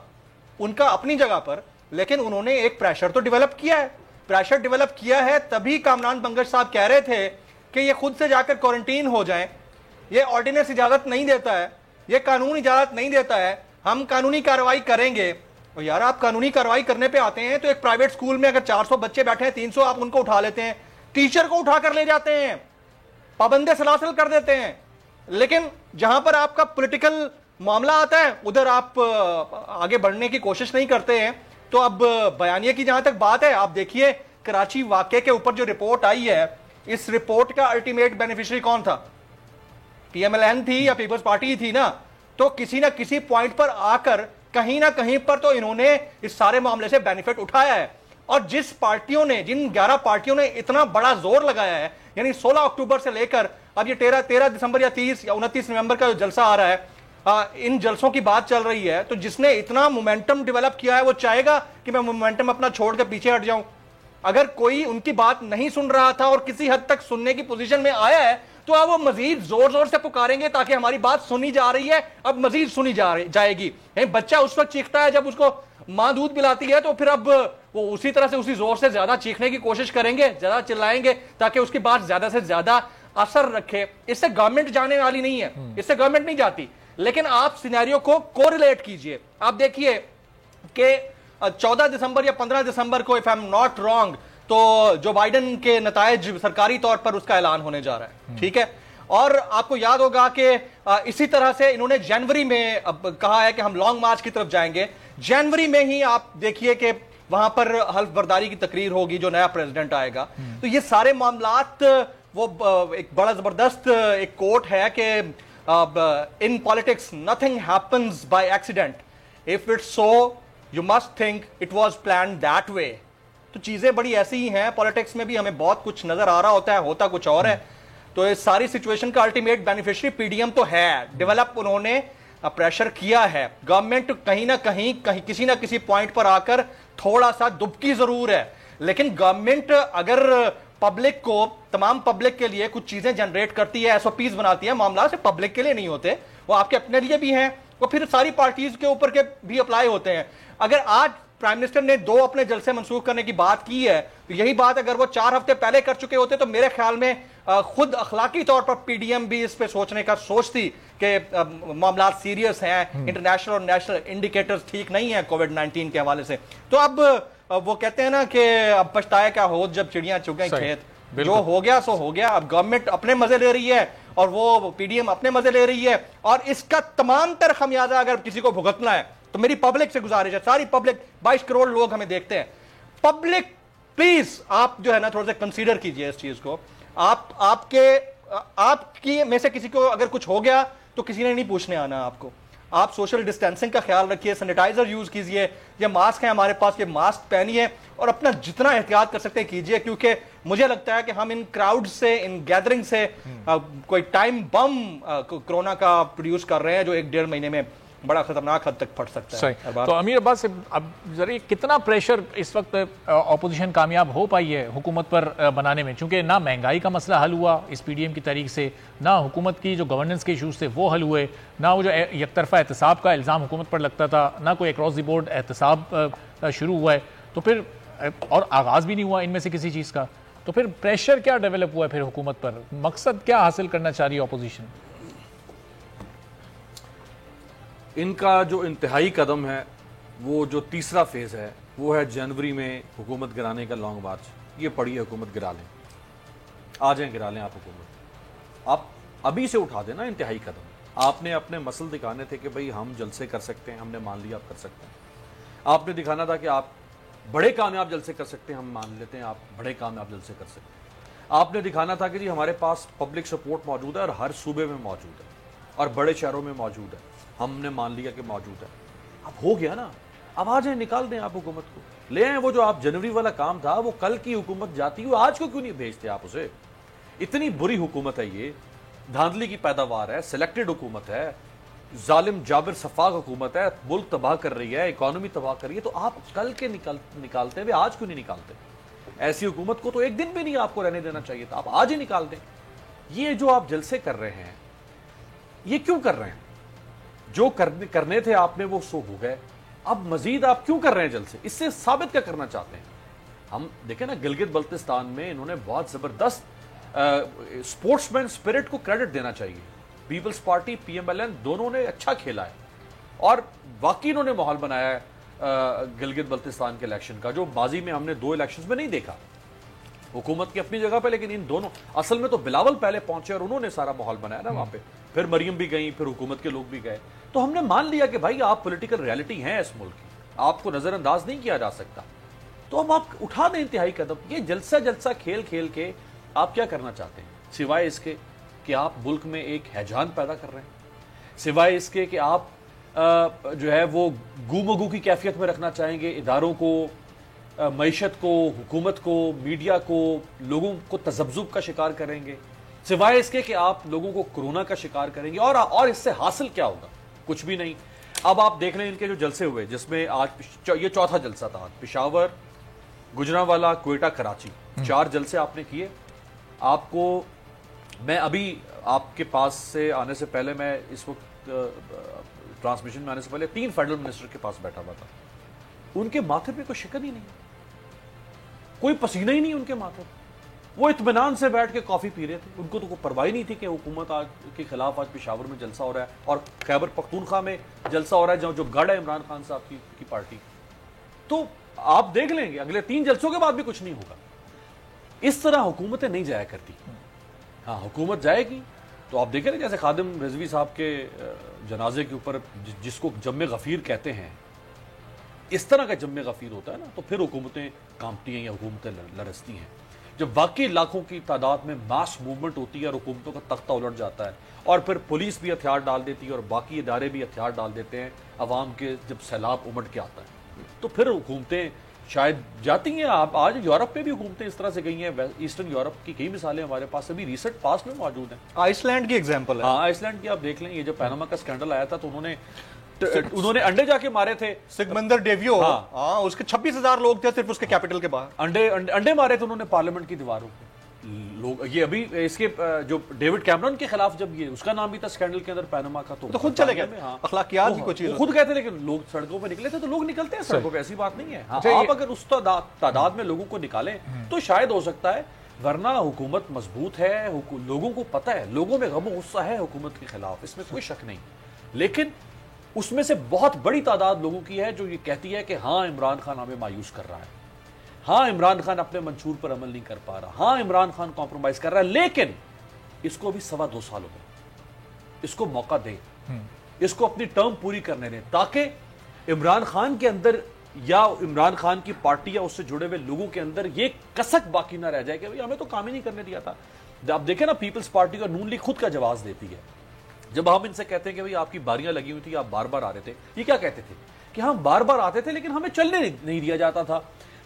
ان کا اپنی جگہ پر, لیکن انہوں نے ایک پریشر تو ڈیولپ کیا ہے. پریشر ڈیولپ کیا ہے تبھی کامران بنگش صاحب کہہ رہے تھے کہ یہ خود سے جا کر کوارنٹین ہو جائیں. یہ آرڈیننس اجازت نہیں دیتا ہے, یہ قانون اجازت نہیں دیتا ہے, ہم قانونی کارروائی کریں گے. اور یار آپ قانونی کارروائی کرنے پہ آتے ہیں تو ایک پرائیویٹ سکول میں اگر 400 بچے بیٹھے ہیں, 300 آپ ان کو اٹھا لیتے ہیں, ٹیچر کو اٹھا کر لے جاتے ہیں, پابند سلاسل کر دیتے ہیں. لیکن جہاں پر آپ کا پولیٹیکل معاملہ آتا ہے ادھر آپ آگے بڑھنے کی کوشش نہیں کرتے ہیں. تو اب بیانیے کی جہاں تک بات ہے, آپ دیکھیے کراچی واقعے کے اوپر جو رپورٹ آئی ہے, اس رپورٹ کا الٹیمیٹ بینیفیشری کون تھا؟ پی ایم ایل این تھی یا پیپلز پارٹی تھی نا. تو کسی نہ کسی پوائنٹ پر آ کر کہیں نہ کہیں پر تو انہوں نے اس سارے معاملے سے بینیفٹ اٹھایا ہے. اور جس پارٹیوں نے, جن 11 پارٹیوں نے اتنا بڑا زور لگایا ہے, یعنی 16 اکتوبر سے لے کر اب یہ 13 دسمبر یا 30 یا 29 نومبر کا جو جلسہ آ رہا ہے, ان جلسوں کی بات چل رہی ہے, تو جس نے اتنا مومنٹم ڈیولپ کیا ہے وہ چاہے گا کہ میں مومنٹم اپنا چھوڑ کے پیچھے ہٹ جاؤں. اگر کوئی ان کی بات نہیں سن رہا تھا اور کسی حد تک سننے کی پوزیشن میں آیا ہے تو اب وہ مزید زور زور سے پکاریں گے تاکہ ہماری بات سنی جا رہی ہے, اب مزید سنی جائے گی. بچہ اس وقت چیختا ہے جب اس کو ماں دودھ پلاتی ہے, تو پھر اب وہ اسی طرح سے اسی زور سے زیادہ چیخنے کی کوشش کریں گے, زیادہ چلائیں گے تاکہ اس کی بات زیادہ سے زیادہ اثر رکھے. اس سے گورنمنٹ جانے والی نہیں ہے, اس سے گورنمنٹ نہیں جاتی. لیکن آپ سینیریو کو کوریلیٹ کیجئے. آپ دیکھیے کہ 14 دسمبر یا 15 دسمبر کو, if I'm not wrong, تو جو بائیڈن کے نتائج سرکاری طور پر اس کا اعلان ہونے جا رہا ہے, ٹھیک ہے. اور آپ کو یاد ہوگا کہ اسی طرح سے انہوں نے جنوری میں اب کہا ہے کہ ہم لانگ مارچ کی طرف جائیں گے. جنوری میں ہی آپ دیکھیے کہ وہاں پر حلف برداری کی تقریر ہوگی جو نیا پریزیڈنٹ آئے گا. تو یہ سارے معاملات, وہ ایک بڑا زبردست ایک کوٹ ہے کہ in politics nothing happens by accident. If it's so, you must think it was planned that way. تو چیزیں بڑی ایسی ہی ہیں. پالیٹکس میں بھی ہمیں بہت کچھ نظر آ رہا ہوتا ہے, ہوتا کچھ اور ہے. تو اس ساری سچویشن کا ultimate beneficiary P D M تو ہے. ڈیولپ انہوں نے پریشر کیا ہے. گورنمنٹ کہیں نہ کہیں کسی نہ کسی پوائنٹ پر آ کر تھوڑا سا دبکی ضرور ہے, لیکن گورنمنٹ اگر پبلک کو, تمام پبلک کے لیے کچھ چیزیں جنریٹ کرتی ہے, ایس او پیز بناتی ہے, معاملات سے پبلک کے لیے نہیں ہوتے, وہ آپ کے اپنے لیے بھی ہیں, وہ پھر ساری پارٹیز کے اوپر کے بھی اپلائی ہوتے ہیں. اگر آج پرائم منسٹر نے 2 اپنے جلسے منسوخ کرنے کی بات کی ہے, تو یہی بات اگر وہ 4 ہفتے پہلے کر چکے ہوتے تو میرے خیال میں خود اخلاقی طور پر پی ڈی ایم بھی اس پہ سوچنے کا سوچتی کہ معاملات سیریس ہیں, انٹرنیشنل اور نیشنل انڈیکیٹرز ٹھیک نہیں ہیں کووڈ-19 کے حوالے سے. تو اب وہ کہتے ہیں نا کہ اب پچھتایا کیا ہو جب چڑیاں چگیں کھیت. جو ہو گیا سو ہو گیا. اب گورنمنٹ اپنے مزے لے رہی ہے اور وہ پی ڈی ایم اپنے مزے لے رہی ہے, اور اس کا تمام تر خمیازہ اگر کسی کو بھگتنا ہے تو میری پبلک سے گزارش ہے, ساری پبلک, 22 کروڑ لوگ ہمیں دیکھتے ہیں, پبلک پلیز آپ جو ہے نا تھوڑا سا کنسیڈر کیجئے اس چیز کو. آپ کی میں سے کسی کو اگر کچھ ہو گیا تو کسی نے نہیں پوچھنے آنا آپ کو. آپ سوشل ڈسٹینسنگ کا خیال رکھیے, سینیٹائزر یوز کیجئے, یہ ماسک ہیں ہمارے پاس, یہ ماسک پہنیے اور اپنا جتنا احتیاط کر سکتے ہیں کیجئے, کیونکہ مجھے لگتا ہے کہ ہم ان کراؤڈ سے, ان گیدرنگ سے کوئی ٹائم بم کرونا کا پروڈیوس کر رہے ہیں جو 1-1.5 مہینے میں بڑا خطرناک حد تک پھٹ سکتا ہے. تو امیر عباس سے اب ذرا کتنا پریشر اس وقت اپوزیشن کامیاب ہو پائی ہے حکومت پر بنانے میں, چونکہ نہ مہنگائی کا مسئلہ حل ہوا اس پی ڈی ایم کی تحریک سے, نہ حکومت کی جو گورننس کے ایشوز تھے وہ حل ہوئے, نہ وہ جو یک طرفہ احتساب کا الزام حکومت پر لگتا تھا, نہ کوئی اکراس دی بورڈ احتساب شروع ہوا ہے, تو پھر اور آغاز بھی نہیں ہوا ان میں سے کسی چیز کا. تو پھر پریشر کیا ڈیولپ ہوا ہے پھر حکومت پر, مقصد کیا حاصل کرنا چاہ رہی ہے اپوزیشن؟ ان کا جو انتہائی قدم ہے, وہ جو تیسرا فیز ہے, وہ ہے جنوری میں حکومت گرانے کا لانگ مارچ. یہ پڑی حکومت گرا لیں, آ جائیں گرا لیں آپ حکومت. آپ ابھی سے اٹھا دیں نا انتہائی قدم. آپ نے اپنے مسل دکھانے تھے کہ بھئی ہم جلسے کر سکتے ہیں, ہم نے مان لیا آپ کر سکتے ہیں. آپ نے دکھانا تھا کہ آپ بڑے کامیاب جلسے کر سکتے ہیں, ہم مان لیتے ہیں آپ بڑے کامیاب جلسے کر سکتے ہیں. آپ نے دکھانا تھا کہ جی ہمارے پاس پبلک سپورٹ موجود ہے اور ہر صوبے میں موجود ہے. اور بڑے شہروں میں موجود ہے، ہم نے مان لیا کہ موجود ہے، اب ہو گیا نا، اب آ جائیں، نکال دیں آپ حکومت کو، لے آئیں وہ جو آپ جنوری والا کام تھا وہ کل کی حکومت جاتی وہ آج کو کیوں نہیں بھیجتے آپ اسے؟ اتنی بری حکومت ہے یہ، دھاندلی کی پیداوار ہے، سلیکٹڈ حکومت ہے، ظالم جابر صفاق حکومت ہے، ملک تباہ کر رہی ہے، اکانومی تباہ کر رہی ہے، تو آپ کل کے نکالتے ہوئے آج کیوں نہیں نکالتے؟ ایسی حکومت کو تو ایک دن بھی نہیں آپ کو رہنے دینا چاہیے تھا، آپ آج ہی نکال دیں۔ یہ جو آپ جلسے کر رہے ہیں یہ کیوں کر رہے ہیں؟ جو کرنے تھے آپ نے وہ سو ہو گئے، اب مزید آپ کیوں کر رہے ہیں جلسے؟ اس سے ثابت کیا کرنا چاہتے ہیں؟ ہم دیکھیں نا گلگت بلتستان میں انہوں نے بہت زبردست سپورٹس مین اسپرٹ کو کریڈٹ دینا چاہیے، People's Party P M L N دونوں نے اچھا کھیلا ہے اور واقعی انہوں نے ماحول بنایا ہے گلگت بلتستان کے الیکشن کا، جو ماضی میں ہم نے 2 الیکشنز میں نہیں دیکھا۔ حکومت کی اپنی جگہ پہ، لیکن ان دونوں اصل میں تو بلاول پہلے پہنچے اور انہوں نے سارا ماحول بنایا نا وہاں پہ، پھر مریم بھی گئیں، پھر حکومت کے لوگ بھی گئے، تو ہم نے مان لیا کہ بھائی آپ پولیٹیکل ریالٹی ہیں اس ملک کی، آپ کو نظر انداز نہیں کیا جا سکتا، تو اب آپ اٹھا دیں انتہائی قدم۔ یہ جلسہ کھیل کھیل کے آپ کیا کرنا چاہتے ہیں سوائے اس کے کہ آپ ملک میں ایک ہیجان پیدا کر رہے ہیں، سوائے اس کے کہ آپ جو ہے وہ گو کی کیفیت میں رکھنا چاہیں گے اداروں کو، معیشت کو، حکومت کو، میڈیا کو، لوگوں کو تذبذب کا شکار کریں گے، سوائے اس کے کہ آپ لوگوں کو کورونا کا شکار کریں گے، اور اس سے حاصل کیا ہوگا؟ کچھ بھی نہیں۔ اب آپ دیکھ لیں ان کے جو جلسے ہوئے، جس میں آج یہ چوتھا جلسہ تھا، پشاور، گجرانوالہ، کوئٹہ، کراچی، 4 جلسے آپ نے کیے۔ آپ کو میں ابھی آپ کے پاس سے آنے سے پہلے، میں اس وقت ٹرانسمیشن میں آنے سے پہلے 3 فیڈرل منسٹر کے پاس بیٹھا ہوا تھا، ان کے ماتھے پہ کوئی شکن ہی نہیں، کوئی پسینہ ہی نہیں ان کے ماتھے، وہ اطمینان سے بیٹھ کے کافی پی رہے تھے، ان کو تو کوئی پرواہ نہیں تھی کہ حکومت آج کے خلاف آج پشاور میں جلسہ ہو رہا ہے اور خیبر پختونخوا میں جلسہ ہو رہا ہے جو گڑھ ہے عمران خان صاحب کی پارٹی۔ تو آپ دیکھ لیں گے اگلے 3 جلسوں کے بعد بھی کچھ نہیں ہوگا۔ اس طرح حکومتیں نہیں جایا کرتی۔ ہاں حکومت جائے گی تو آپ دیکھیں نا، جیسے خادم رضوی صاحب کے جنازے کے اوپر جس کو جم غفیر کہتے ہیں، اس طرح کا جم غفیر ہوتا ہے نا، تو پھر حکومتیں کانپتی ہیں یا حکومتیں لرزتی ہیں۔ جب واقعی لاکھوں کی تعداد میں ماس موومنٹ ہوتی ہے اور حکومتوں کا تختہ الٹ جاتا ہے، اور پھر پولیس بھی ہتھیار ڈال دیتی ہے اور باقی ادارے بھی ہتھیار ڈال دیتے ہیں عوام کے، جب سیلاب امٹ کے آتا ہے، تو پھر حکومتیں شاید جاتی ہیں۔ آپ آج یورپ پہ بھی حکومتیں اس طرح سے گئی ہیں، ایسٹرن یورپ کی کئی مثالیں ہمارے پاس ابھی ریسنٹ پاس میں موجود ہیں۔ آئس لینڈ کی ایگزامپل ہے۔ ہاں آئس لینڈ کی آپ دیکھ لیں، یہ جو پیناما کا اسکینڈل آیا تھا تو انہوں نے انڈے جا کے مارے تھے، سگمندر ڈیویو، ہاں اس کے 26,000 لوگ تھے صرف اس کے کیپٹل کے باہر، انڈے مارے تھے انہوں نے پارلیمنٹ کی دیواروں پہ لوگ۔ یہ ابھی اس کے جو ڈیوڈ کیمرون کے خلاف جب یہ اس کا نام بھی تھا اسکینڈل کے اندر پیناما کا، تو خود چلے گئے، اخلاقیات کی کوئی چیز خود کہتے، لیکن لوگ سڑکوں پہ نکلے تھے تو لوگ نکلتے ہیں سڑکوں پہ، ایسی بات نہیں ہے۔ آپ اگر اس تعداد میں لوگوں کو نکالیں تو شاید ہو سکتا ہے، ورنہ حکومت مضبوط ہے، لوگوں کو پتہ ہے، لوگوں میں غم و غصہ ہے حکومت کے خلاف، اس میں کوئی شک نہیں، لیکن اس میں سے بہت بڑی تعداد لوگوں کی ہے جو یہ کہتی ہے کہ ہاں عمران خان ہمیں مایوس کر رہا ہے، ہاں عمران خان اپنے منشور پر عمل نہیں کر پا رہا، ہاں عمران خان کمپرومائز کر رہا ہے، لیکن اس کو بھی 2.25 سال ہو گئے، اس کو موقع دیں، اس کو اپنی ٹرم پوری کرنے دیں، تاکہ عمران خان کے اندر یا عمران خان کی پارٹی یا اس سے جڑے ہوئے لوگوں کے اندر یہ کسک باقی نہ رہ جائے کہ ہمیں تو کام ہی نہیں کرنے دیا تھا۔ آپ دیکھیں نا، پیپلز پارٹی کا نون لیگ خود کا جواز دیتی ہے، جب ہم ان سے کہتے ہیں کہ آپ کی باریاں لگی ہوئی تھی، آپ بار بار آ رہے تھے، یہ کیا کہتے تھے کہ ہم بار بار آتے تھے لیکن ہمیں چلنے نہیں دیا جاتا تھا،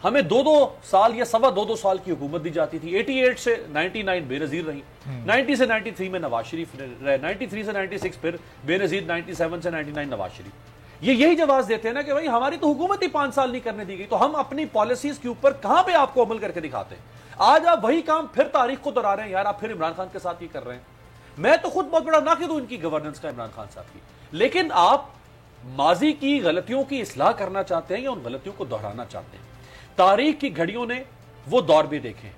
ہمیں 2 سال یا 2.25 سال کی حکومت دی جاتی تھی، 88 سے 99 بے نظیر رہی، 90 سے 93 میں نواز شریف رہے، 93 سے 96 پھر بے نظیر، 97 سے 99 نواز شریف۔ یہ یہی جواز دیتے ہیں نا کہ بھائی ہماری تو حکومت ہی 5 سال نہیں کرنے دی گئی، تو ہم اپنی پالیسیز کے اوپر کہاں پہ آپ کو عمل کر کے دکھاتے ہیں؟ آج آپ وہی کام پھر تاریخ کو دہرا رہے ہیں، یار آپ پھر عمران خان کے ساتھ یہ کر رہے ہیں۔ میں تو خود بہت بڑا ناقد ہوں ان کی گورننس کا، عمران خان صاحب کی، لیکن آپ ماضی کی غلطیوں کی اصلاح کرنا چاہتے ہیں یا ان غلطیوں کو دہرانا چاہتے ہیں؟ تاریخ کی گھڑیوں نے وہ دور بھی دیکھے،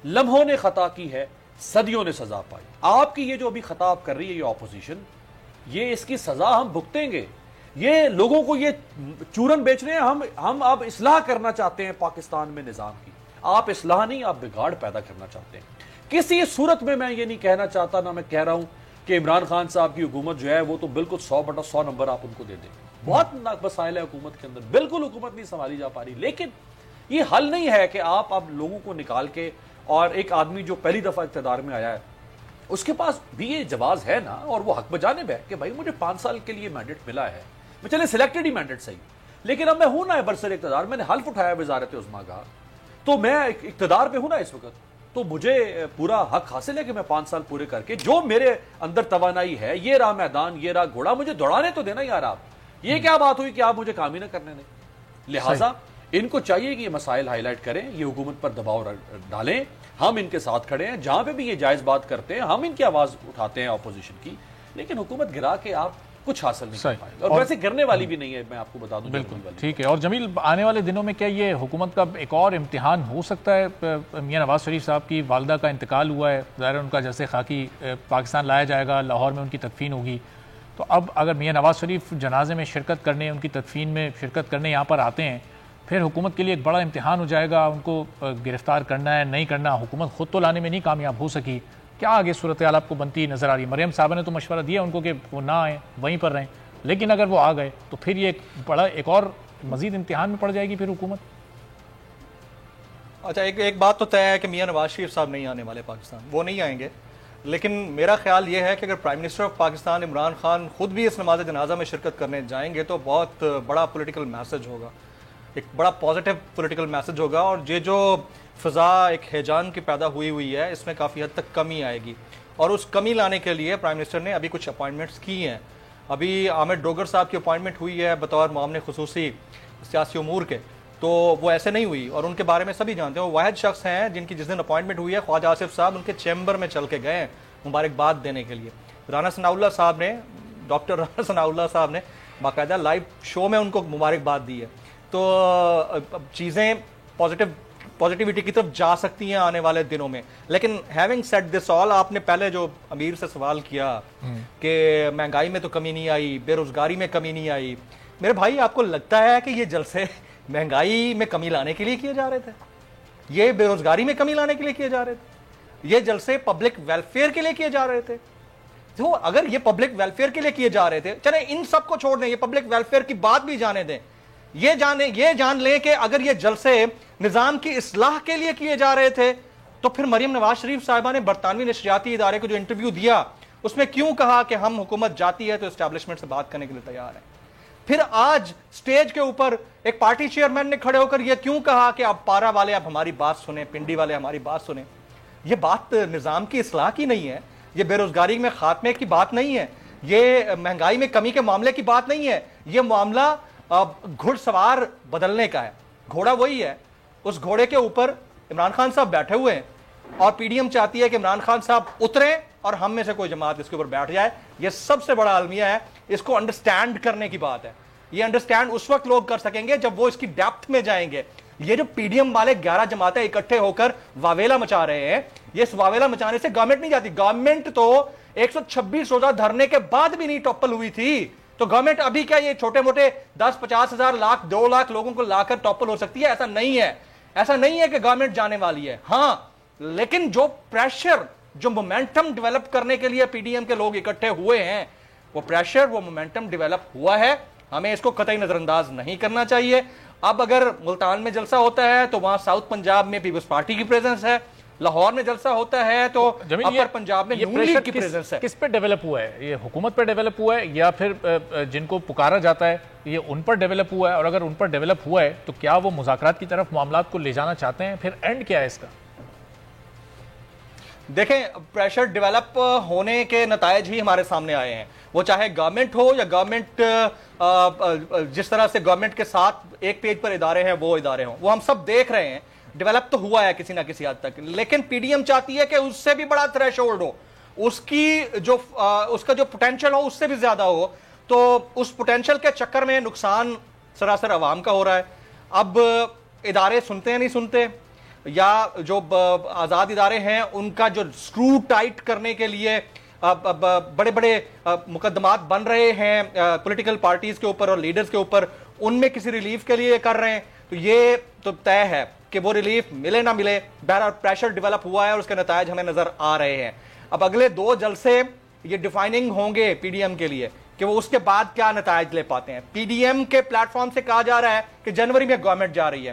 لمحوں نے خطا کی ہے، صدیوں نے سزا پائی۔ آپ کی یہ جو ابھی خطا آپ کر رہی ہے یہ اپوزیشن، یہ اس کی سزا ہم بھگتیں گے۔ یہ لوگوں کو یہ چورن بیچ رہے ہیں، ہم اب اصلاح کرنا چاہتے ہیں پاکستان میں نظام کی، آپ اصلاح نہیں، آپ بگاڑ پیدا کرنا چاہتے ہیں۔ کسی صورت میں میں یہ نہیں کہنا چاہتا، نہ میں کہہ رہا ہوں کہ عمران خان صاحب کی حکومت جو ہے وہ تو بالکل 100/100 نمبر آپ ان کو دے دیں، بہت مسائل ہے حکومت کے اندر، بالکل حکومت نہیں سنبھالی جا پا رہی، لیکن یہ حل نہیں ہے کہ آپ اب لوگوں کو نکال کے، اور ایک آدمی جو پہلی دفعہ اقتدار میں آیا ہے اس کے پاس بھی یہ جواز ہے نا اور وہ حق بجانب ہے کہ بھائی مجھے 5 سال کے لیے مینڈیٹ ملا ہے, میں چلے سلیکٹڈ ہی مینڈیٹ صحیح, لیکن اب میں ہوں نا برسر اقتدار, میں نے حلف اٹھایا وزارت عظمیٰ کا, تو میں اقتدار پہ ہوں نا اس وقت, تو مجھے پورا حق حاصل ہے کہ میں 5 سال پورے کر کے جو میرے اندر توانائی ہے, یہ رہا میدان, یہ رہا گھوڑا, مجھے دوڑانے تو دینا یار آپ. یہ کیا بات ہوئی کہ آپ مجھے کام ہی نہ کرنے دیں؟ لہٰذا ان کو چاہیے کہ یہ مسائل ہائی لائٹ کریں, یہ حکومت پر دباؤ ڈالیں, ہم ان کے ساتھ کھڑے ہیں, جہاں پہ بھی یہ جائز بات کرتے ہیں ہم ان کی آواز اٹھاتے ہیں اپوزیشن کی, لیکن حکومت گرا کے آپ کچھ حاصل نہیں کر پائے, اور ویسے کرنے والی بھی نہیں ہے, میں آپ کو بتا دوں. بالکل ٹھیک ہے. اور جمیل, آنے والے دنوں میں کیا یہ حکومت کا ایک اور امتحان ہو سکتا ہے؟ میاں نواز شریف صاحب کی والدہ کا انتقال ہوا ہے, ظاہر ان کا جیسے خاکی پاکستان لایا جائے گا, لاہور میں ان کی تدفین ہوگی, تو اب اگر میاں نواز شریف جنازے میں شرکت کرنے, ان کی تدفین میں شرکت کرنے یہاں پر آتے ہیں, پھر حکومت کے لیے ایک بڑا امتحان ہو جائے گا, ان کو گرفتار کرنا ہے نہیں کرنا. حکومت خود تو لانے میں نہیں کامیاب ہو سکی, کیا آگے صورتحال آپ کو بنتی نظر آ رہی ہے؟ مریم صاحبہ نے تو مشورہ دیا ان کو کہ وہ نہ آئیں, وہیں پر رہیں, لیکن اگر وہ آ گئے تو پھر یہ ایک اور مزید امتحان میں پڑ جائے گی پھر حکومت. اچھا, ایک بات تو طے ہے کہ میاں نواز شریف صاحب نہیں آنے والے پاکستان, وہ نہیں آئیں گے, لیکن میرا خیال یہ ہے کہ اگر prime minister of Pakistan Imran Khan خود بھی اس نماز جنازہ میں شرکت کرنے جائیں گے تو بہت بڑا پولیٹیکل میسج ہوگا, ایک بڑا پازیٹیو پولیٹیکل میسج ہوگا, اور یہ جو فضا ایک ہیجان کی پیدا ہوئی ہے اس میں کافی حد تک کمی آئے گی. اور اس کمی لانے کے لیے پرائم منسٹر نے ابھی کچھ اپوائنٹمنٹس کی ہیں. ابھی عامر ڈوگر صاحب کی اپوائنٹمنٹ ہوئی ہے بطور معاون خصوصی سیاسی امور کے, تو وہ ایسے نہیں ہوئی, اور ان کے بارے میں سبھی جانتے ہیں. وہ واحد شخص ہیں جن کی جس دن اپوائنٹمنٹ ہوئی ہے خواجہ آصف صاحب ان کے چیمبر میں چل کے گئے ہیں مبارکباد دینے کے لیے. رانا ثناء اللہ صاحب نے, ڈاکٹر رانا ثناء اللہ صاحب نے باقاعدہ لائیو شو میں ان کو مبارکباد دی ہے. تو چیزیں پازیٹیوٹی کی طرف جا سکتی ہیں آنے والے دنوں میں. لیکن ہیونگ سیڈ دس آل, آپ نے پہلے جو امیر سے سوال کیا کہ مہنگائی میں تو کمی نہیں آئی, بے روزگاری میں کمی نہیں آئی, میرے بھائی آپ کو لگتا ہے کہ یہ جلسے مہنگائی میں کمی لانے کے لیے کیے جا رہے تھے؟ یہ بے روزگاری میں کمی لانے کے لیے کیے جا رہے تھے؟ یہ جلسے پبلک ویلفیئر کے لیے کیے جا رہے تھے؟ تو اگر یہ پبلک ویلفیئر کے لیے کیے جا رہے تھے, چلیں ان سب کو چھوڑ دیں, یہ پبلک ویلفیئر کی بات بھی جانے دیں, یہ جان لیں کہ اگر یہ جلسے نظام کی اصلاح کے لیے کیے جا رہے تھے تو پھر مریم نواز شریف صاحبہ نے برطانوی نشریاتی ادارے کو جو انٹرویو دیا اس میں کیوں کہا کہ ہم حکومت جاتی ہے تو اسٹیبلشمنٹ سے بات کرنے کے لیے تیار ہیں؟ پھر آج سٹیج کے اوپر ایک پارٹی چیئرمین نے کھڑے ہو کر یہ کیوں کہا کہ اب پارا والے اب ہماری بات سنیں, پنڈی والے ہماری بات سنیں؟ یہ بات نظام کی اصلاح کی نہیں ہے, یہ بے روزگاری میں خاتمے کی بات نہیں ہے, یہ مہنگائی میں کمی کے معاملے کی بات نہیں ہے, یہ معاملہ گھڑ سوار بدلنے کا ہے. گھوڑا وہی ہے, اس گھوڑے کے اوپر عمران خان صاحب بیٹھے ہوئے ہیں اور پی ڈی ایم چاہتی ہے کہ عمران خان صاحب اتریں اور ہم میں سے کوئی جماعت اس کے اوپر بیٹھ جائے. یہ سب سے بڑا المیہ ہے, اس کو انڈرسٹینڈ کرنے کی بات ہے. یہ انڈرسٹینڈ اس وقت لوگ کر سکیں گے جب وہ اس کی ڈیپتھ میں جائیں گے. یہ جو پی ڈی ایم والے 11 جماعتیں اکٹھے ہو کر واویلا مچا رہے ہیں, یہ اس واویلا مچانے سے گورنمنٹ نہیں جاتی. گورنمنٹ تو 126 روزہ دھرنے کے بعد بھی نہیں ٹاپل ہوئی تھی, تو گورنمنٹ ابھی کیا یہ چھوٹے موٹے 10-50 ہزار لاکھ 2 لاکھ لوگوں کو لا کر ٹاپل ہو سکتی ہے؟ ایسا نہیں ہے, ایسا نہیں ہے کہ گورنمنٹ جانے والی ہے. ہاں, لیکن جو پریشر, جو مومنٹم ڈیولپ کرنے کے لیے پی ڈی ایم کے لوگ اکٹھے ہوئے ہیں, وہ پریشر, وہ مومنٹم ڈیولپ ہوا ہے, ہمیں اس کو قطعی نظر انداز نہیں کرنا چاہیے. اب اگر ملتان میں جلسہ ہوتا ہے تو وہاں ساؤتھ پنجاب میں پیپلز پارٹی کی پریزنس ہے, لاہور میں جلسہ ہوتا ہے تو اپر پنجاب میں نون لیگ کی پریزنس ہے. کس پہ ڈیولپ ہوا ہے؟ یہ حکومت پہ ڈیولپ ہوا ہے یا پھر جن کو پکارا جاتا ہے یہ ان پر ڈیولپ ہوا ہے؟ اور اگر ان پر ڈیولپ ہوا ہے تو کیا وہ مذاکرات کی طرف معاملات کو لے جانا چاہتے ہیں؟ پھر اینڈ کیا ہے اس کا؟ دیکھیں, پریشر ڈیولپ ہونے کے نتائج ہی ہمارے سامنے آئے ہیں, وہ چاہے گورنمنٹ ہو یا گورنمنٹ جس طرح سے گورنمنٹ کے ساتھ ایک پیج پر ادارے ہیں وہ ادارے ہوں, وہ ہم سب دیکھ رہے ہیں. ڈیولپ تو ہوا ہے کسی نہ کسی حد تک, لیکن پی ڈی ایم چاہتی ہے کہ اس سے بھی بڑا تھریش ہولڈ ہو, اس کا جو پوٹینشیل ہو اس سے بھی زیادہ ہو. تو اس پوٹینشیل کے چکر میں نقصان سراسر عوام کا ہو رہا ہے. اب ادارے سنتے ہیں نہیں سنتے, یا جو آزاد ادارے ہیں ان کا جو سکرو ٹائٹ کرنے کے لیے بڑے بڑے مقدمات بن رہے ہیں پولیٹیکل پارٹیز کے اوپر اور لیڈرز کے اوپر, ان میں کسی ریلیف کے لیے کر رہے ہیں. تو یہ تو طے ہے کہ وہ ریلیف ملے نہ ملے, بہرحال پریشر ڈیولپ ہوا ہے اور اس کے نتائج ہمیں نظر آ رہے ہیں. اب اگلے 2 جلسے یہ ڈیفائننگ ہوں گے پی ڈی ایم کے لیے کہ وہ اس کے بعد کیا نتائج لے پاتے ہیں. پی ڈی ایم کے پلیٹ فارم سے کہا جا رہا ہے کہ جنوری میں گورنمنٹ جا رہی ہے.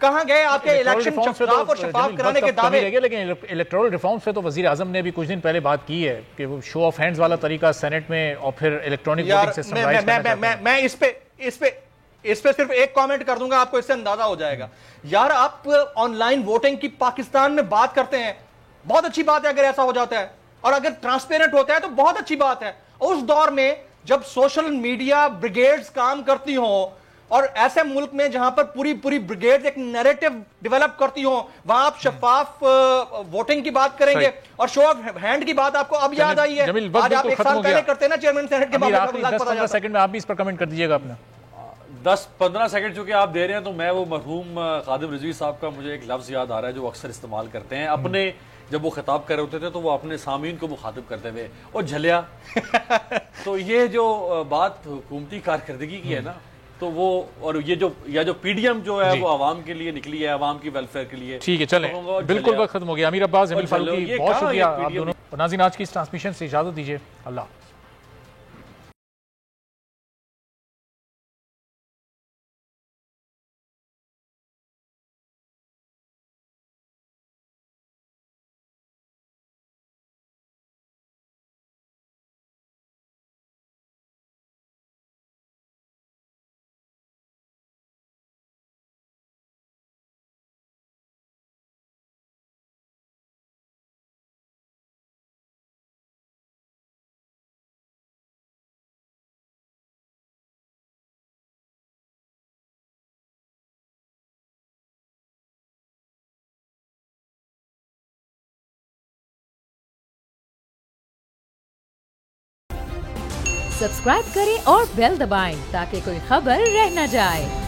کہاں گئے آپ کے الیکشن شفاف اور شفاف کرانے کے دعوے؟ لیکن الیکٹورل ریفارمز پہ تو وزیر اعظم نے بھی کچھ دن پہلے بات کی ہے کہ وہ شو آف ہینڈز والا طریقہ سینٹ میں اور پھر الیکٹرانک ووٹنگ سسٹم میں اس پہ صرف ایک کامنٹ کر دوں گا، آپ کو اس سے اندازہ ہو جائے گا. یار آپ آن لائن ووٹنگ کی پاکستان میں بات کرتے ہیں، بہت اچھی بات ہے اگر ایسا ہو جاتا ہے، اور اگر ٹرانسپیرنٹ ہوتا ہے تو بہت اچھی بات ہے. اس دور میں جب سوشل میڈیا بریگیڈز کام کرتی ہوں، اور ایسے ملک میں جہاں پر پوری بریگیڈز ایک نیریٹو ڈیولپ کرتی ہوں، وہاں آپ شفاف ووٹنگ کی بات کریں گے اور شو آف ہینڈ کی بات آپ کو اب یاد آئی ہے. آج آپ ایک سال پہلے کرتے نا چیئرمین سینٹ کے بارے میں 10-15 سیکنڈ میں آپ بھی اس پر کمنٹ کر دیجیے گا اپنا. 10-15 سیکنڈ چونکہ آپ دے رہے ہیں تو میں وہ مرحوم خادم رضوی صاحب کا مجھے ایک لفظ یاد آ رہا ہے جو اکثر استعمال کرتے ہیں اپنے، جب وہ خطاب کر رہے ہوتے تھے تو وہ اپنے سامعین کو مخاطب کرتے ہوئے اور جھلیا. تو یہ جو بات حکومتی کارکردگی کی ہے نا، تو وہ اور یہ جو پی ڈی ایم جو ہے وہ عوام کے لیے نکلی ہے، عوام کی ویلفیئر کے لیے. ٹھیک ہے چلیں، بالکل وقت ختم ہو گیا. امیر عباس، جمیل فاروقی، بہت شکریہ آپ دونوں. ناظرین آج کی اس ٹرانسمیشن سے اجازت دیجیے. اللہ. سبسکرائب کریں اور بیل دبائیں تاکہ کوئی خبر رہ نہ جائے.